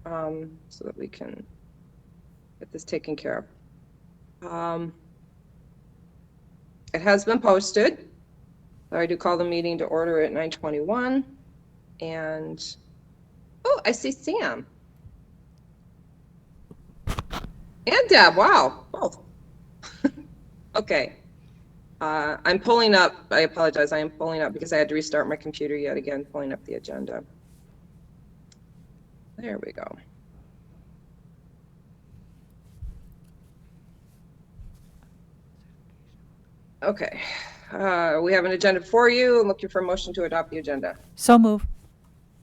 so that we can get this taken care of. It has been posted. So I do call the meeting to order at 9:21. And, oh, I see Sam. And Deb, wow, both. Okay. I'm pulling up, I apologize, I am pulling up because I had to restart my computer yet again, pulling up the agenda. There we go. Okay, we have an agenda for you. I'm looking for a motion to adopt the agenda. So move.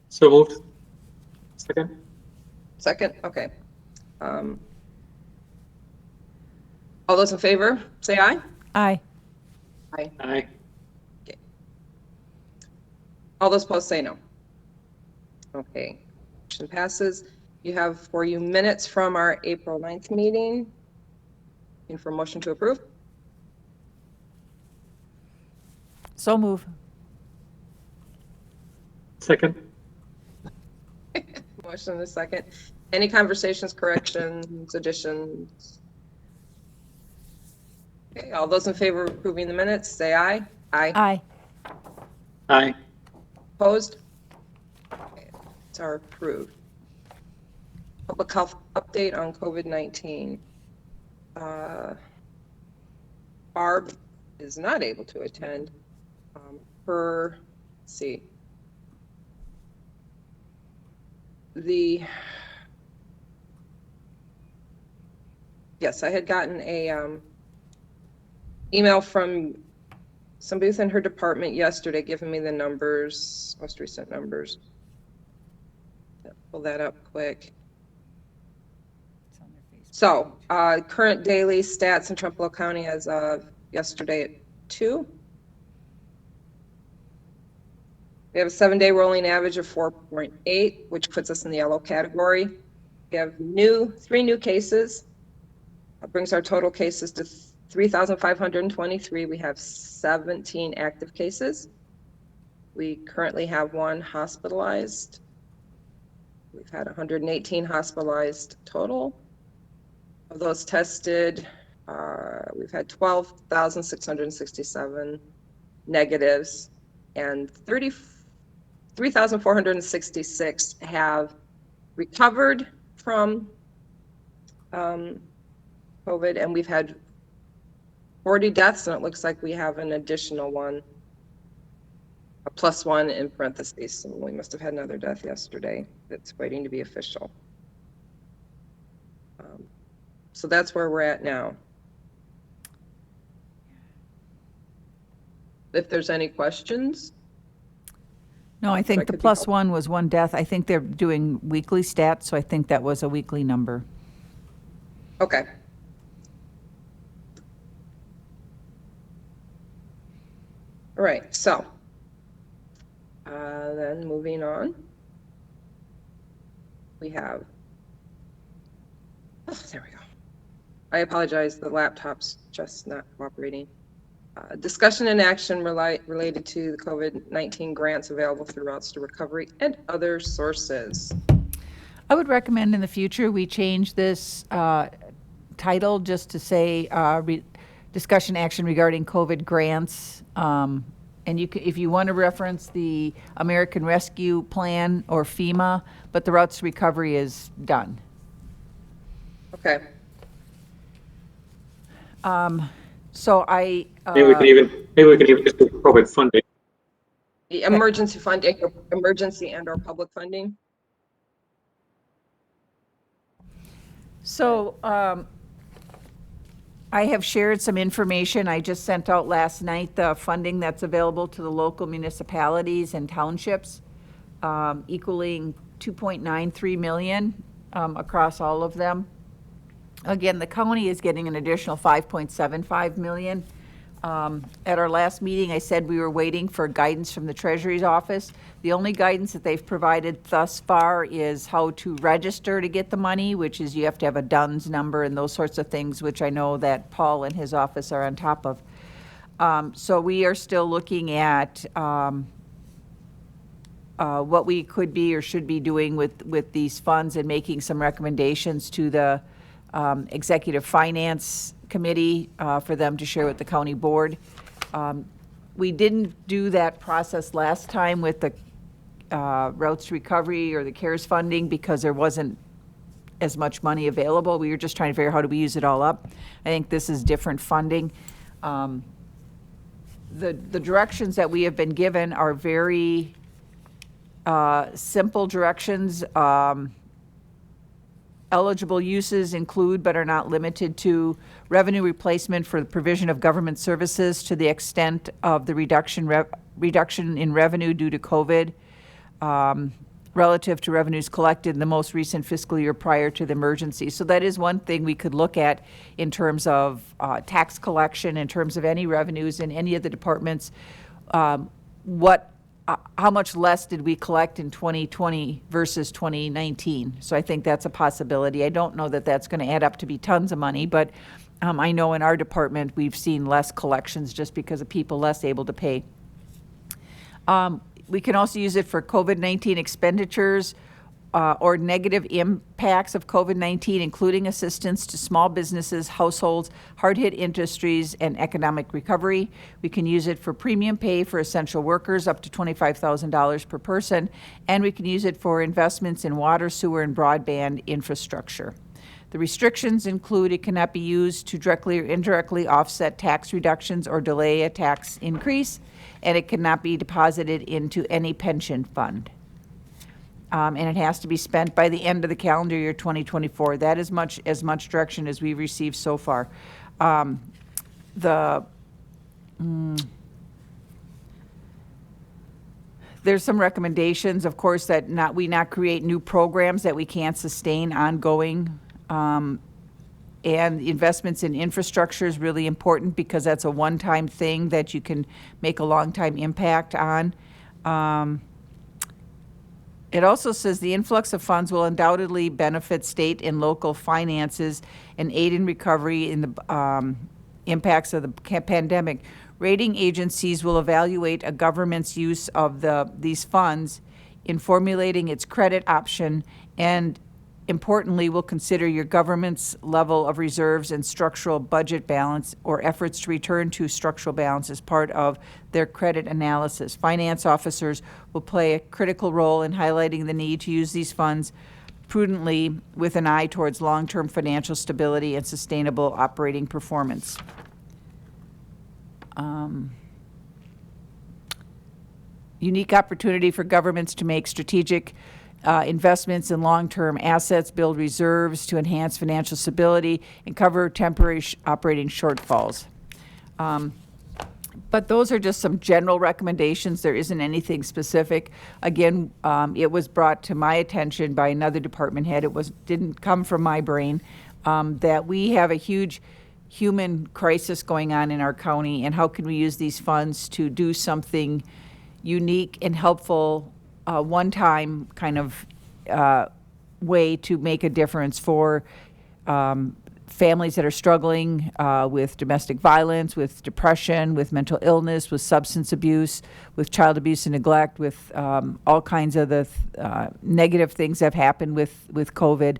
So moved. Second. Second, okay. All those in favor, say aye. Aye. Aye. Aye. Okay. All those opposed say no. Okay, motion passes. You have for you minutes from our April 9th meeting. Looking for a motion to approve. So move. Second. Motion in a second. Any conversations, corrections, additions? Okay, all those in favor of approving the minutes, say aye. Aye. Aye. Aye. Opposed? Okay, it's are approved. Public health update on COVID-19. Barb is not able to attend. Let's see. Yes, I had gotten a email from somebody within her department yesterday giving me the numbers, most recent numbers. Pull that up quick. So current daily stats in Trempealeau County as of yesterday at 2. We have a 7-day rolling average of 4.8, which puts us in the yellow category. We have 3 new cases. That brings our total cases to 3,523. We have 17 active cases. We currently have 1 hospitalized. We've had 118 hospitalized total. Of those tested, we've had 12,667 negatives, and 3,466 have recovered from COVID, and we've had 40 deaths, and it looks like we have an additional one, a +1 in parentheses. So we must have had another death yesterday that's waiting to be official. So that's where we're at now. If there's any questions. No, I think the +1 was 1 death. I think they're doing weekly stats, so I think that was a weekly number. Okay. All right, so then moving on, we have, there we go. I apologize, the laptop's just not cooperating. Discussion and action related to the COVID-19 grants available through Routes to Recovery and other sources. I would recommend in the future we change this title just to say discussion action regarding COVID grants. And if you want to reference the American Rescue Plan or FEMA, but the Routes to Recovery is done. Okay. So I Maybe we can even just do COVID funding. Emergency funding, emergency and/or public funding. So I have shared some information. I just sent out last night the funding that's available to the local municipalities and townships, equaling $2.93 million across all of them. Again, the county is getting an additional $5.75 million. At our last meeting, I said we were waiting for guidance from the Treasury's office. The only guidance that they've provided thus far is how to register to get the money, which is you have to have a DUNS number and those sorts of things, which I know that Paul and his office are on top of. So we are still looking at what we could be or should be doing with these funds and making some recommendations to the Executive Finance Committee for them to share with the county board. We didn't do that process last time with the routes to recovery or the CARES funding because there wasn't as much money available. We were just trying to figure out how do we use it all up. I think this is different funding. The directions that we have been given are very simple directions. Eligible uses include but are not limited to revenue replacement for the provision of government services to the extent of the reduction in revenue due to COVID relative to revenues collected in the most recent fiscal year prior to the emergency. So that is one thing we could look at in terms of tax collection, in terms of any revenues in any of the departments. How much less did we collect in 2020 versus 2019? So I think that's a possibility. I don't know that that's going to add up to be tons of money, but I know in our department we've seen less collections just because of people less able to pay. We can also use it for COVID-19 expenditures or negative impacts of COVID-19, including assistance to small businesses, households, hard-hit industries, and economic recovery. We can use it for premium pay for essential workers up to $25,000 per person, and we can use it for investments in water, sewer, and broadband infrastructure. The restrictions include it cannot be used to directly or indirectly offset tax reductions or delay a tax increase, and it cannot be deposited into any pension fund. And it has to be spent by the end of the calendar year 2024. That is as much direction as we've received so far. There's some recommendations, of course, that we not create new programs that we can't sustain ongoing. And investments in infrastructure is really important because that's a one-time thing that you can make a long-time impact on. It also says the influx of funds will undoubtedly benefit state and local finances and aid in recovery in the impacts of the pandemic. Rating agencies will evaluate a government's use of these funds in formulating its credit option and, importantly, will consider your government's level of reserves and structural budget balance or efforts to return to structural balance as part of their credit analysis. Finance officers will play a critical role in highlighting the need to use these funds prudently with an eye towards long-term financial stability and sustainable operating performance. Unique opportunity for governments to make strategic investments in long-term assets, build reserves to enhance financial stability, and cover temporary operating shortfalls. But those are just some general recommendations. There isn't anything specific. Again, it was brought to my attention by another department head. Didn't come from my brain, that we have a huge human crisis going on in our county, and how can we use these funds to do something unique and helpful, one-time kind of way to make a difference for families that are struggling with domestic violence, with depression, with mental illness, with substance abuse, with child abuse and neglect, with all kinds of the negative things that have happened with COVID.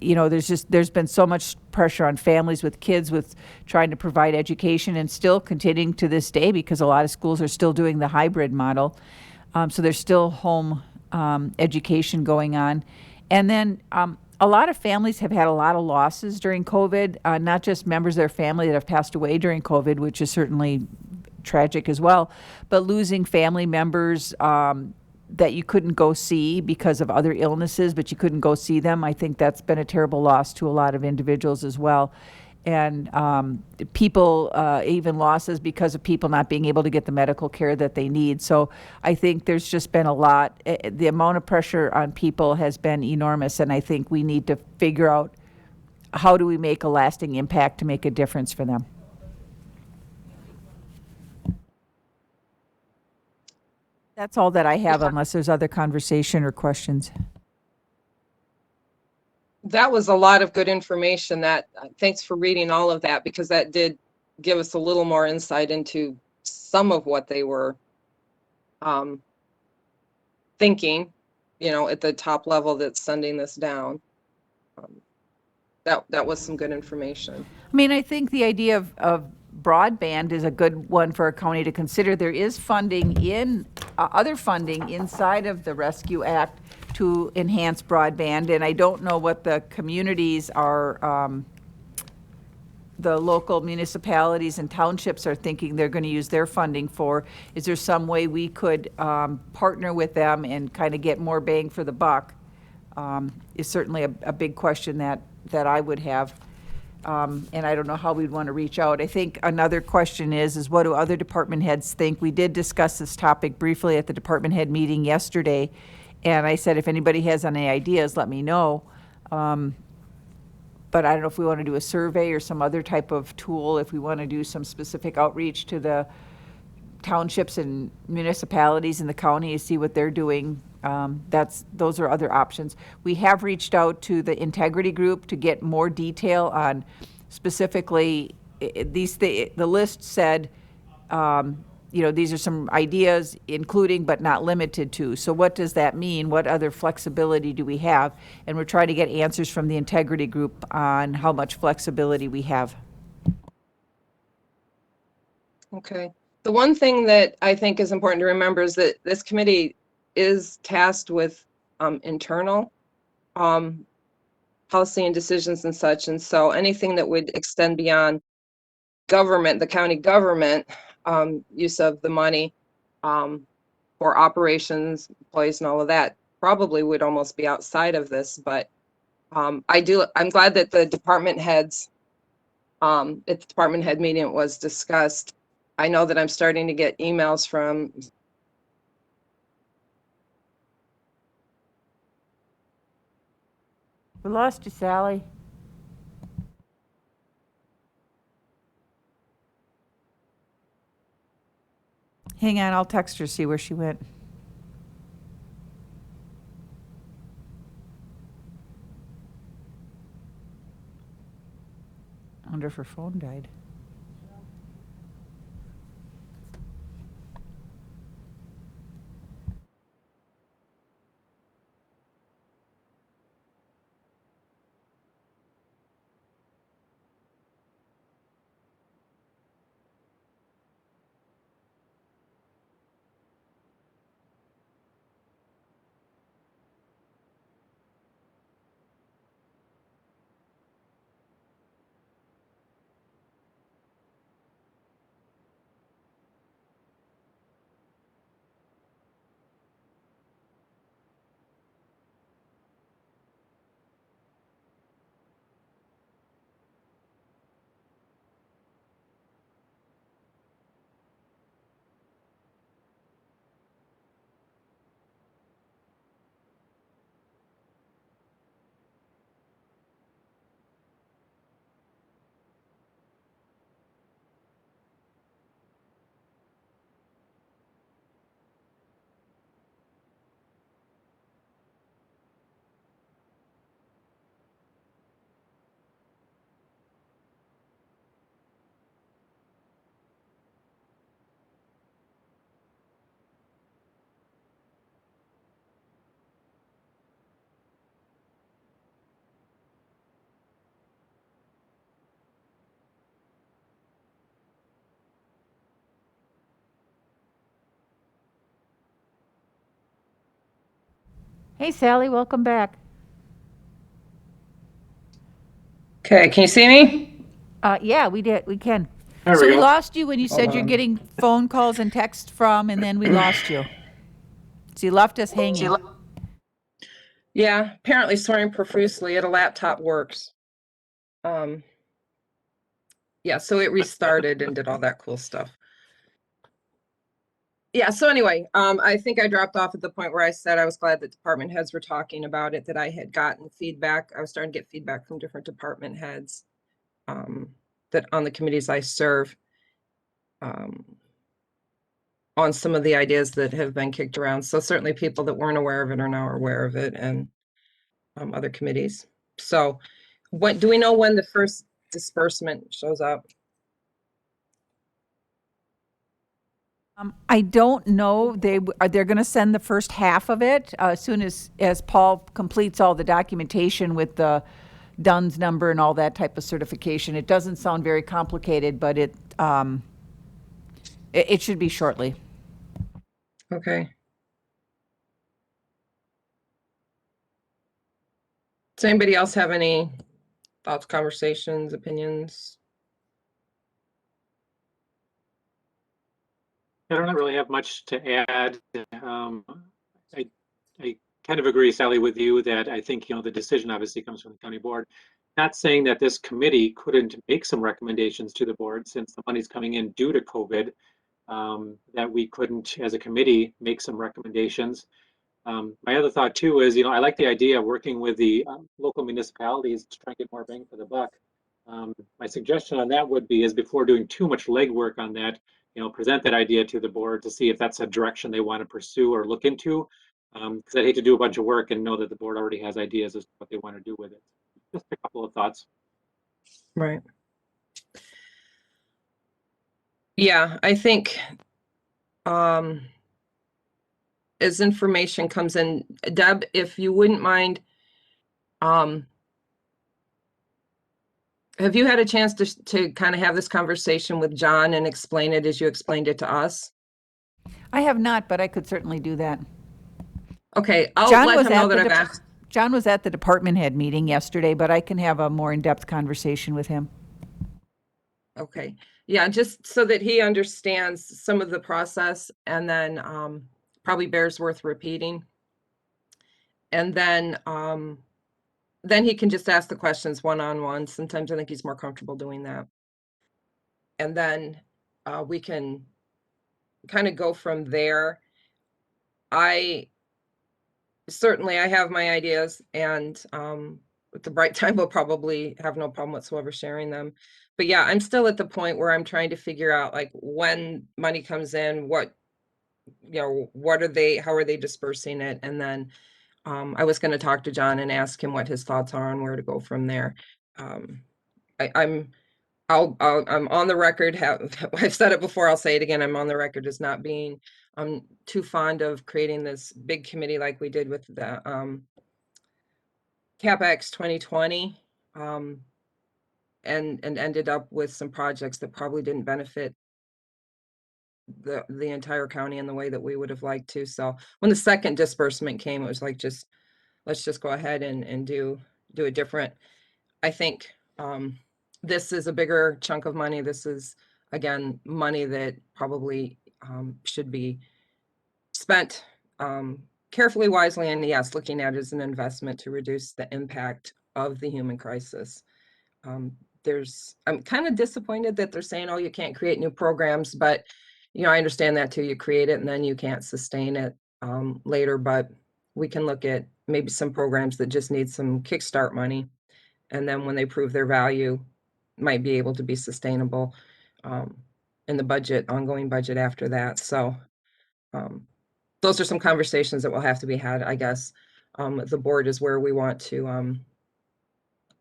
There's been so much pressure on families with kids with trying to provide education, and still continuing to this day because a lot of schools are still doing the hybrid model. So there's still home education going on. And then a lot of families have had a lot of losses during COVID, not just members of their family that have passed away during COVID, which is certainly tragic as well, but losing family members that you couldn't go see because of other illnesses, but you couldn't go see them. I think that's been a terrible loss to a lot of individuals as well. And people, even losses because of people not being able to get the medical care that they need. So I think there's just been a lot. The amount of pressure on people has been enormous, and I think we need to figure out how do we make a lasting impact to make a difference for them. That's all that I have, unless there's other conversation or questions. That was a lot of good information. Thanks for reading all of that, because that did give us a little more insight into some of what they were thinking, at the top level that's sending this down. That was some good information. I mean, I think the idea of broadband is a good one for a county to consider. There is funding other funding inside of the Rescue Act to enhance broadband, and I don't know what the communities are, the local municipalities and townships are thinking they're going to use their funding for. Is there some way we could partner with them and kind of get more bang for the buck? Is certainly a big question that I would have. And I don't know how we'd want to reach out. I think another question is what do other department heads think? We did discuss this topic briefly at the department head meeting yesterday, and I said if anybody has any ideas, let me know. But I don't know if we want to do a survey or some other type of tool, if we want to do some specific outreach to the townships and municipalities in the county to see what they're doing. Those are other options. We have reached out to the integrity group to get more detail on specifically the list said, these are some ideas, including but not limited to. So what does that mean? What other flexibility do we have? And we're trying to get answers from the integrity group on how much flexibility we have. Okay. The one thing that I think is important to remember is that this committee is tasked with internal policy and decisions and such. And so anything that would extend beyond government, the county government, use of the money for operations, employees and all of that probably would almost be outside of this. But I'm glad that the department heads, at the department head meeting it was discussed. I know that I'm starting to get emails from We lost you, Sally. Hang on, I'll text her, see where she went. I wonder if her phone died. Hey, Sally, welcome back. Okay, can you see me? Yeah, we can. There So we we go. lost you when you said Hold you're on. getting phone calls and text from, and then we lost you. So you left us hanging. Yeah, apparently swearing profusely at a laptop works. Yeah, so it restarted and did all that cool stuff. Yeah, so anyway, I think I dropped off at the point where I said I was glad that department heads were talking about it, that I had gotten feedback. I was starting to get feedback from different department heads that on the committees I serve on some of the ideas that have been kicked around. So certainly people that weren't aware of it are now aware of it, and other committees. So do we know when the first disbursement shows up? I don't know. They're going to send the first half of it as soon as Paul completes all the documentation with the DUNS number and all that type of certification. It doesn't sound very complicated, but it should be shortly. Okay. Does anybody else have any thoughts, conversations, opinions? I don't really have much to add. I, I kind of agree, Sally, with you that I think, the decision obviously comes from the county board. Not saying that this committee couldn't make some recommendations to the board since the money's coming in due to COVID, that we couldn't, as a committee, make some recommendations. My other thought too is, I like the idea of working with the local municipalities to try and get more bang for the buck. My suggestion on that would be is before doing too much legwork on that, present that idea to the board to see if that's a direction they want to pursue or look into. Because I'd hate to do a bunch of work and know that the board already has ideas as to what they want to do with it. Just a couple of thoughts. Right. Yeah, I think as information comes in, Deb, if you wouldn't mind, have you had a chance to kind of have this conversation with John and explain it as you explained it to us? I have not, but I could certainly do that. Okay, I'll John let was him know at that the I've dep- asked. John was at the department head meeting yesterday, but I can have a more in-depth conversation with him. Okay, yeah, just so that he understands some of the process, and then probably bears worth repeating. And then he can just ask the questions one-on-one. Sometimes I think he's more comfortable doing that. And then we can kind of go from there. I have my ideas, and with the bright time, we'll probably have no problem whatsoever sharing them. But yeah, I'm still at the point where I'm trying to figure out, like, when money comes in, what are they, how are they dispersing it? And then I was going to talk to John and ask him what his thoughts are on where to go from there. I'm on the record. I've said it before, I'll say it again. I'm on the record as not being too fond of creating this big committee like we did with the CapEx 2020, and ended up with some projects that probably didn't benefit the entire county in the way that we would have liked to. So when the second disbursement came, it was like, let's just go ahead and do it different. I think this is a bigger chunk of money. This is, again, money that probably should be spent carefully, wisely, and yes, looking at it as an investment to reduce the impact of the human crisis. I'm kind of disappointed that they're saying, oh, you can't create new programs, but I understand that too. You create it and then you can't sustain it later, but we can look at maybe some programs that just need some kickstart money. And then when they prove their value, might be able to be sustainable in the ongoing budget after that. So those are some conversations that will have to be had, I guess. The board is where we want to,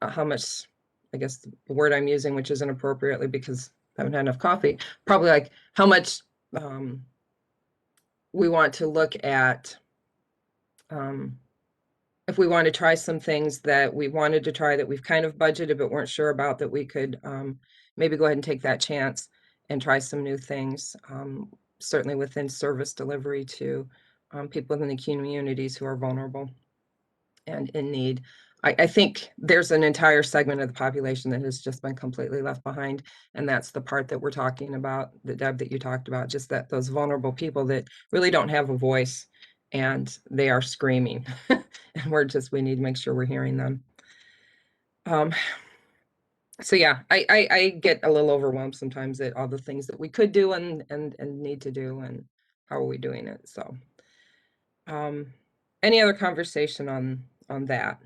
how much, I guess the word I'm using, which isn't appropriately because I haven't had enough coffee, probably like how much we want to look at, if we want to try some things that we wanted to try that we've kind of budgeted but weren't sure about, that we could maybe go ahead and take that chance and try some new things, certainly within service delivery to people in the communities who are vulnerable and in need. I think there's an entire segment of the population that has just been completely left behind. And that's the part that we're talking about, the Deb, that you talked about, just that those vulnerable people that really don't have a voice and they are screaming. And we need to make sure we're hearing them. So yeah, I get a little overwhelmed sometimes at all the things that we could do and need to do, and how are we doing it. So any other conversation on that?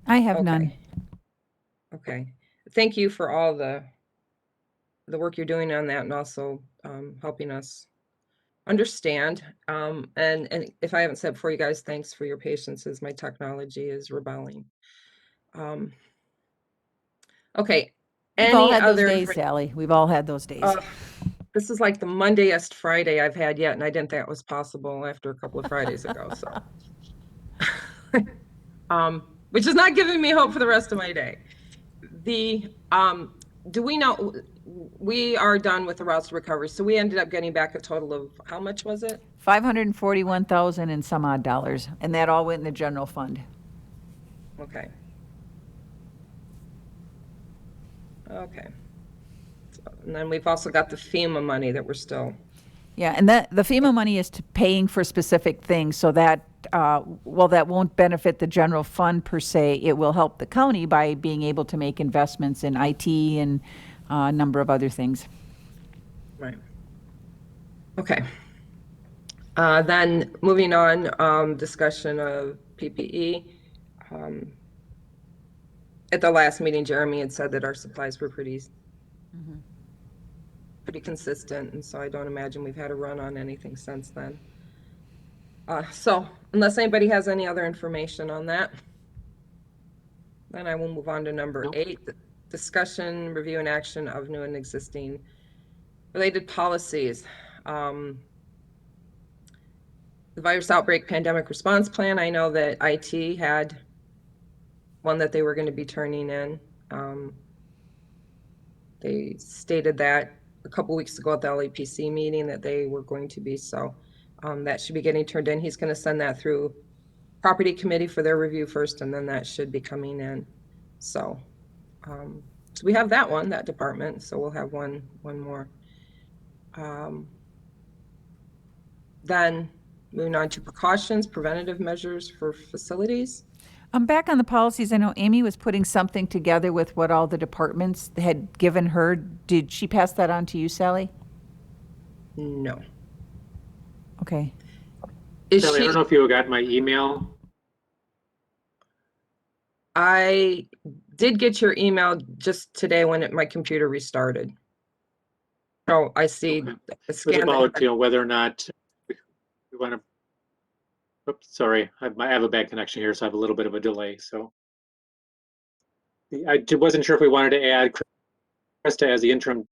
I have Okay. none. Okay. Thank you for all the work you're doing on that, and also helping us understand. And if I haven't said before, you guys, thanks for your patience as my technology is rebelling. Okay. We've all Any had those other days, Sally. We've all had those days. This is like the Mondayest Friday I've had yet, and I didn't think it was possible after a couple of Fridays ago, so. Which is not giving me hope for the rest of my day. Do we know, we are done with the routes to recovery, so we ended up getting back a total of, how much was it? 541,000 and some odd dollars, and that all went in the general fund. Okay. Okay. And then we've also got the FEMA money that we're still, Yeah, and that, the FEMA money is to paying for specific things, so that, well, that won't benefit the general fund per se. It will help the county by being able to make investments in IT and a number of other things. right. Okay. Then moving on, discussion of PPE. At the last meeting, Jeremy had said that our supplies were pretty consistent, and so I don't imagine we've had a run on anything since then. So unless anybody has any other information on that, then I will move on to number Nope. 8, discussion, review, and action of new and existing related policies. The virus outbreak pandemic response plan, I know that IT had one that they were going to be turning in. They stated that a couple weeks ago at the LAPC meeting that they were going to be, so that should be getting turned in. He's going to send that through property committee for their review first, and then that should be coming in. So, so we have that one, that department, so we'll have one more. Then moving on to precautions, preventative measures for facilities. Back on the policies, I know Amy was putting something together with what all the departments had given her. Did she pass that on to you, Sally? No. Okay. Is Sally, I she, don't know if you got my email. I did get your email just today when my computer restarted. So I see Okay. a It was scan. about, whether or not we want to, oops, sorry, I have a bad connection here, so I have a little bit of a delay, so. I wasn't sure if we wanted to add Krista as the interim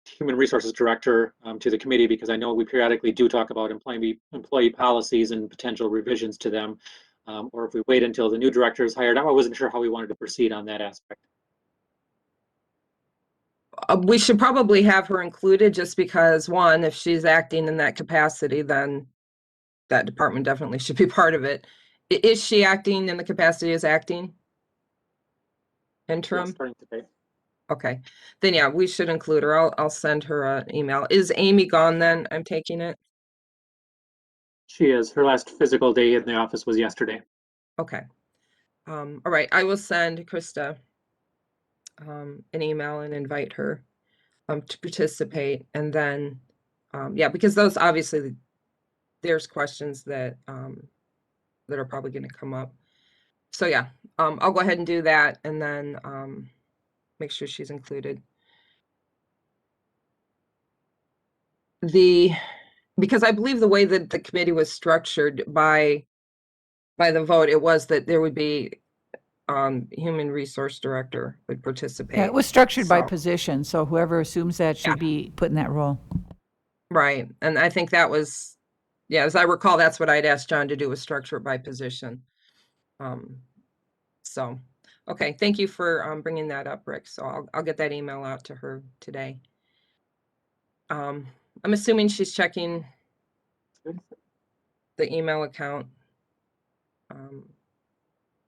Human Resources Director to the committee, because I know we periodically do talk about employee policies and potential revisions to them, or if we wait until the new director is hired. I wasn't sure how we wanted to proceed on that aspect. We should probably have her included just because, one, if she's acting in that capacity, then that department definitely should be part of it. Is she acting in the capacity as acting? Interim? Yeah, starting today. Okay, then yeah, we should include her. I'll send her an email. Is Amy gone then? I'm taking it. She is. Her last physical day in the office was yesterday. Okay. All right, I will send Krista an email and invite her to participate. And then, yeah, because those obviously there's questions that that are probably going to come up. So yeah, I'll go ahead and do that, and then make sure she's included. Because I believe the way that the committee was structured by the vote, it was that there would be human resource director would participate. Yeah, it was structured by So, position, so whoever assumes that should be put in that role. right, and I think that was, yeah, as I recall, that's what I'd asked John to do, was structure it by position. So, okay, thank you for bringing that up, Rick. So I'll get that email out to her today. I'm assuming she's checking the email account.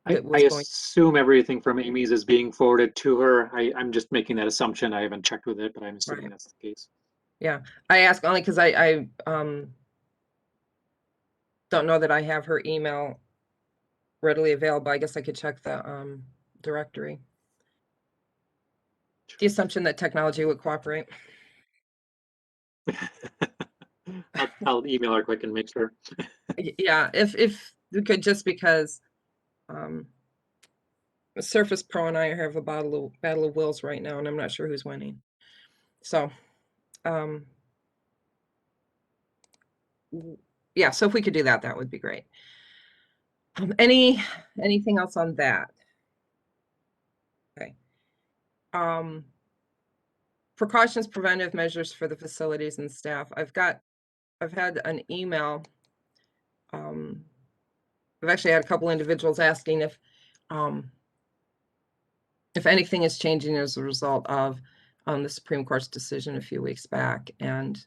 I assume everything from Amy's is being forwarded to her. I'm just making that assumption. I haven't checked with it, but I'm assuming Right. that's the case. Yeah, I ask only because I don't know that I have her email readily available. I guess I could check the directory. The assumption that technology would cooperate. I'll email her quick and make sure. Yeah, if we could, just because Surface Pro and I have a battle of wills right now, and I'm not sure who's winning. So, yeah, so if we could do that, that would be great. Anything else on that? Okay. precautions, preventive measures for the facilities and staff. I've had an email. I've actually had a couple individuals asking if anything is changing as a result of the Supreme Court's decision a few weeks back. And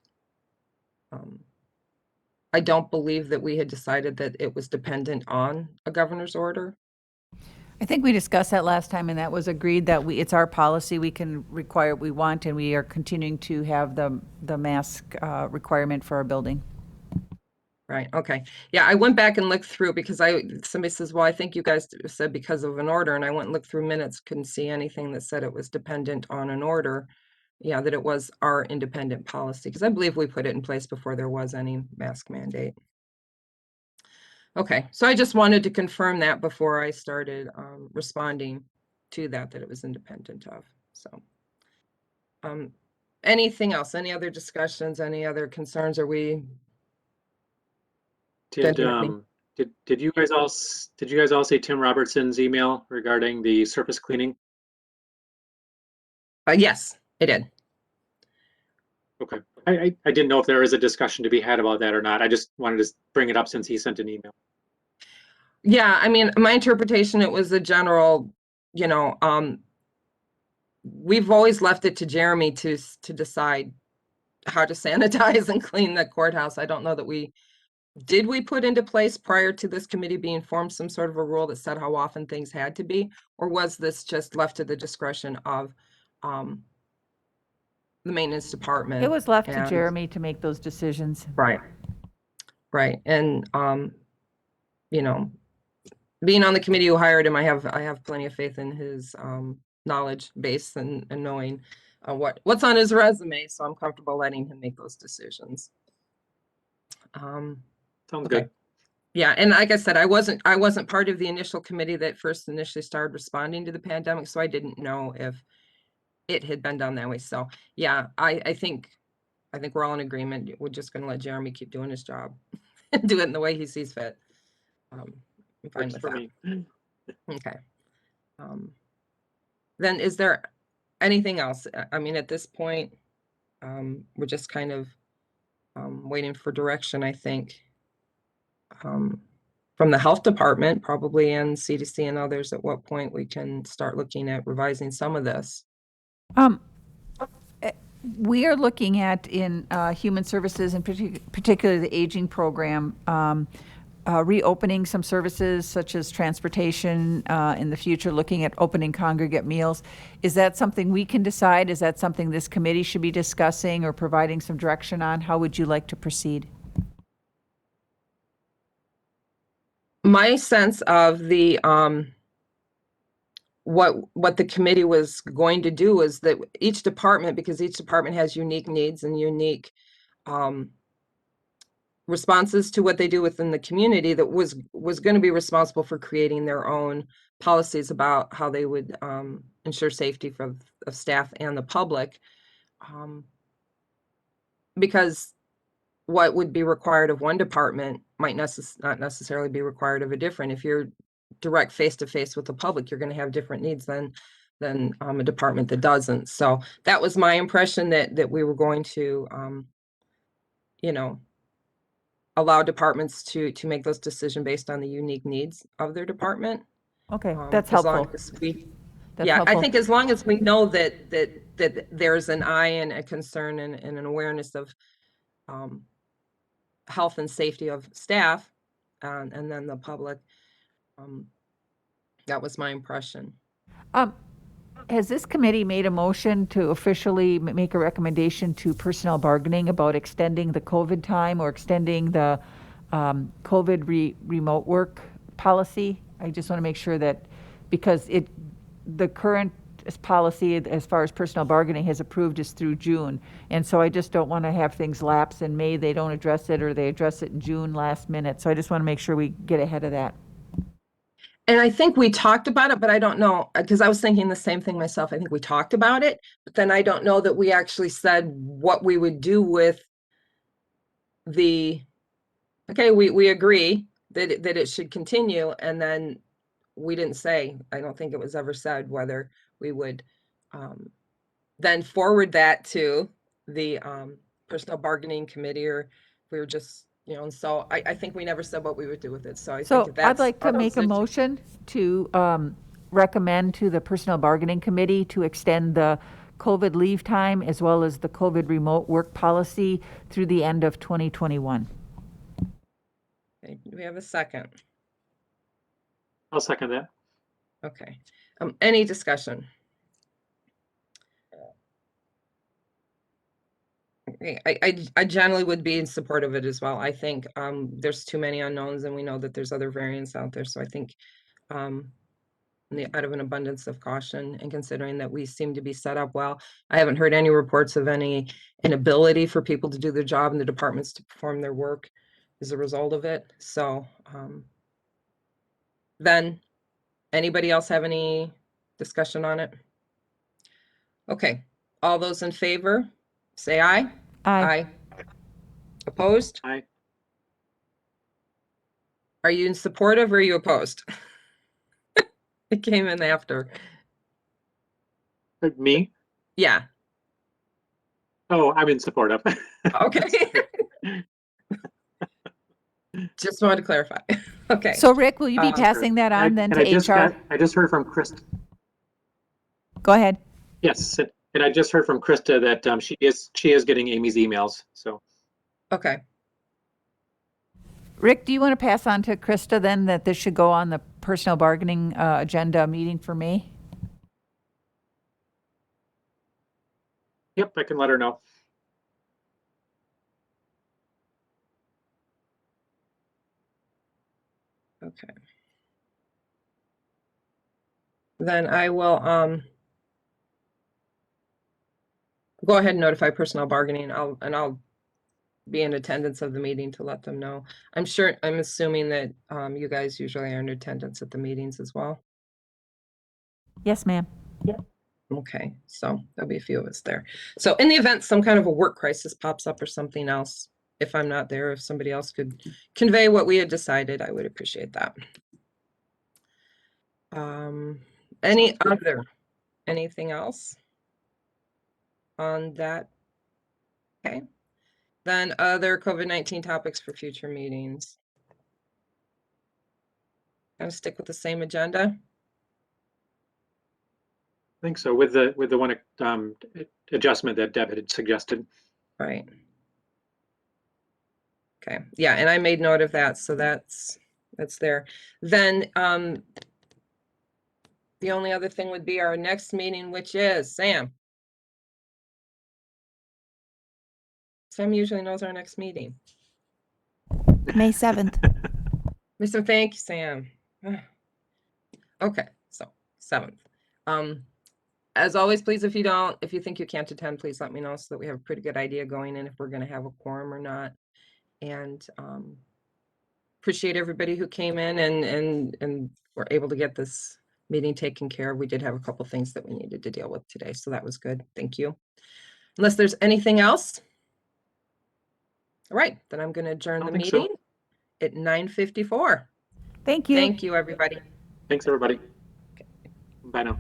I don't believe that we had decided that it was dependent on a governor's order. I think we discussed that last time, and that was agreed that it's our policy, we can require what we want, and we are continuing to have the mask requirement for our building. Right, okay. Yeah, I went back and looked through because somebody says, well, I think you guys said because of an order, and I went and looked through minutes, couldn't see anything that said it was dependent on an order. Yeah, that it was our independent policy, because I believe we put it in place before there was any mask mandate. Okay, so I just wanted to confirm that before I started responding to that it was independent of. So, anything else? Any other discussions? Any other concerns? Are we? Did you guys all see Tim Robertson's email regarding the surface cleaning? Yes, I did. Okay. I didn't know if there is a discussion to be had about that or not. I just wanted to bring it up since he sent an email. Yeah, I mean, my interpretation, it was a general, we've always left it to Jeremy to decide how to sanitize and clean the courthouse. I don't know that we put into place prior to this committee being formed some sort of a rule that said how often things had to be, or was this just left to the discretion of the maintenance department? It was left to Jeremy to make those decisions. Right. And being on the committee who hired him, I have plenty of faith in his knowledge base and knowing what's on his resume, so I'm comfortable letting him make those decisions. Sounds okay. good. Yeah, and like I said, I wasn't part of the initial committee that first initially started responding to the pandemic, so I didn't know if it had been done that way. So yeah, I think we're all in agreement. We're just going to let Jeremy keep doing his job and do it in the way he sees fit. I'm fine with that. Me. Okay. Then is there anything else? I mean, at this point, we're just kind of waiting for direction, I think, from the health department, probably, and CDC and others, at what point we can start looking at revising some of this. We are looking at in human services, and particularly the aging program, reopening some services such as transportation in the future, looking at opening congregate meals. Is that something we can decide? Is that something this committee should be discussing or providing some direction on? How would you like to proceed? My sense of the what the committee was going to do is that each department, because each department has unique needs and unique responses to what they do within the community, that was going to be responsible for creating their own policies about how they would ensure safety of staff and the public, because what would be required of one department might not necessarily be required of a different. If you're direct face-to-face with the public, you're going to have different needs than a department that doesn't. So that was my impression, that we were going to allow departments to make those decisions based on the unique needs of their department. Okay, that's helpful. I think as long as we know that there's an eye and a concern and an awareness of health and safety of staff and then the public, that was my impression. Has this committee made a motion to officially make a recommendation to personnel bargaining about extending the COVID time or extending the COVID remote work policy? I just want to make sure that, because the current policy as far as personnel bargaining has approved is through June. And so I just don't want to have things lapse in May, they don't address it, or they address it in June last minute. So I just want to make sure we get ahead of that. And I think we talked about it, but I don't know, because I was thinking the same thing myself. I think we talked about it, but then I don't know that we actually said what we would do with we agree that it should continue. And then we didn't say, I don't think it was ever said whether we would then forward that to the Personnel Bargaining Committee, or we were just, you know, and so I think we never said what we would do with it, so I So think that's. I'd like to our make a position. motion to recommend to the Personnel Bargaining Committee to extend the COVID leave time as well as the COVID remote work policy through the end of 2021. Okay, do we have a second? I'll second that. Okay, any discussion? Okay, I generally would be in support of it as well. I think there's too many unknowns, and we know that there's other variants out there, so I think out of an abundance of caution, and considering that we seem to be set up well, I haven't heard any reports of any inability for people to do their job and the departments to perform their work as a result of it. So then, anybody else have any discussion on it? Okay, all those in favor, say aye. Aye. Opposed? Aye. Are you in supportive or are you opposed? It came in after. Me? Yeah, Oh, I'm in support of. okay. Just wanted to clarify. Okay. So Rick, will you be Um, passing that on then to HR? I just heard from Krista. Go ahead. Yes, and I just heard from Krista that she is getting Amy's emails. So Okay, Rick, do you want to pass on to Krista then that this should go on the personnel bargaining agenda meeting for May? yep, I can let her know. okay. Then I will go ahead and notify personnel bargaining. I'll be in attendance of the meeting to let them know. I'm assuming that you guys usually are in attendance at the meetings as well. Yes, ma'am. Okay, so there'll be a few of us there. So in the event some kind of a work crisis pops up or something else, if I'm not there, if somebody else could convey what we had decided, I would appreciate that. Anything else on that? Okay. Then other COVID-19 topics for future meetings. Gonna stick with the same agenda? I think so, with the one adjustment that Deb had suggested. Right. Okay, yeah, and I made note of that, so that's there. Then the only other thing would be our next meeting, which is Sam. Sam usually knows our next meeting. May 7th. Mr. Thank you, Sam. Okay, so 7th. As always, please, if you think you can't attend, please let me know so that we have a pretty good idea going in if we're gonna have a quorum or not. And appreciate everybody who came in and were able to get this meeting taken care of. We did have a couple things that we needed to deal with today, so that was good. Thank you. Unless there's anything else. All right, then I'm gonna adjourn I the don't think so. meeting at 9:54. Thank you. Thank you, everybody. Thanks, everybody. Bye now.